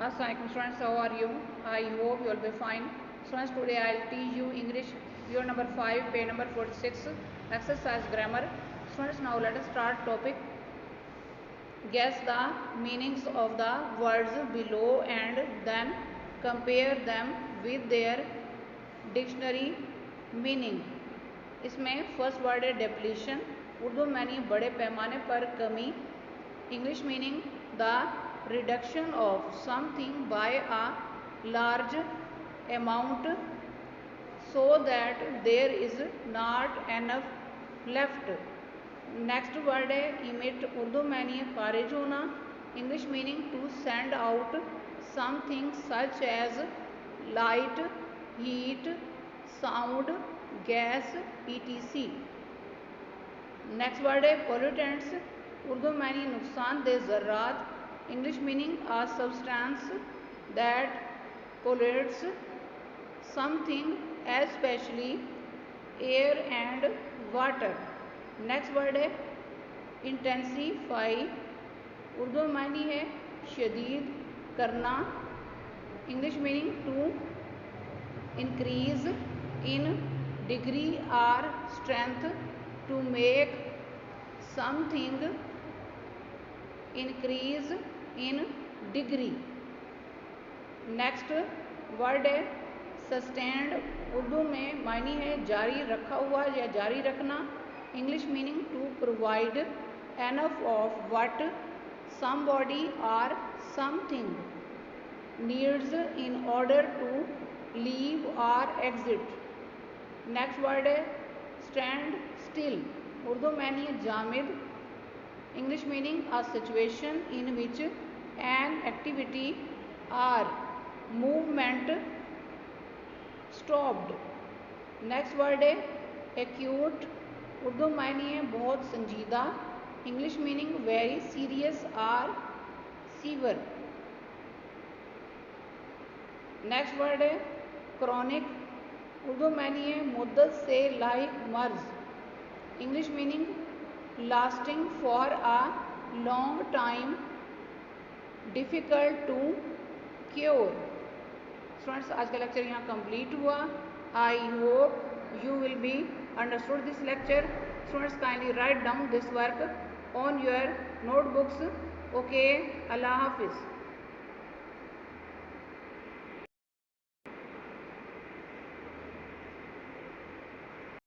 Assalamualaikum students, how are you? I hope you will be fine. Students, today I will teach you English year number 5, page number 46, exercise grammar. Students, now let us start topic. Guess the meanings of the words below and then compare them with their dictionary meaning. इसमें first word है depletion, Urdu में यानी बड़े पैमाने पर कमी. English meaning the reduction of something by a large amount so that there is not enough left. Next word है emit, Urdu में यानी खारिज होना. English meaning to send out something such as light, heat, sound, gas, etc. Next word है pollutants, Urdu में यानी नुकसानदेह ज़र्रात. English meaning a substance that pollutes something especially air and water. Next word है इंटेंसीफाई, उर्दू में यानी है शदीद करना. English meaning to increase in degree or strength, to make something increase in degree. Next word है सस्टेंड, उर्दू में मायनी है जारी रखा हुआ या जारी रखना. English meaning to provide enough of what somebody or something needs in order to leave or exit. Next word है स्टैंड स्टिल, उर्दू में यानी जामिद. English meaning a situation in which an activity or movement stopped. Next word है acute, Urdu में यानी है बहुत संजीदा. English meaning very serious or severe. Next word है क्रॉनिक, उर्दू में यानी है मुद्दत से लाइक मर्ज. English meaning lasting for a long time, difficult to cure. Students, आज का लेक्चर यहाँ कंप्लीट हुआ. I hope you will be understood this lecture. Students, kindly write down this work on your notebooks. Okay, अल्लाह हाफिज़.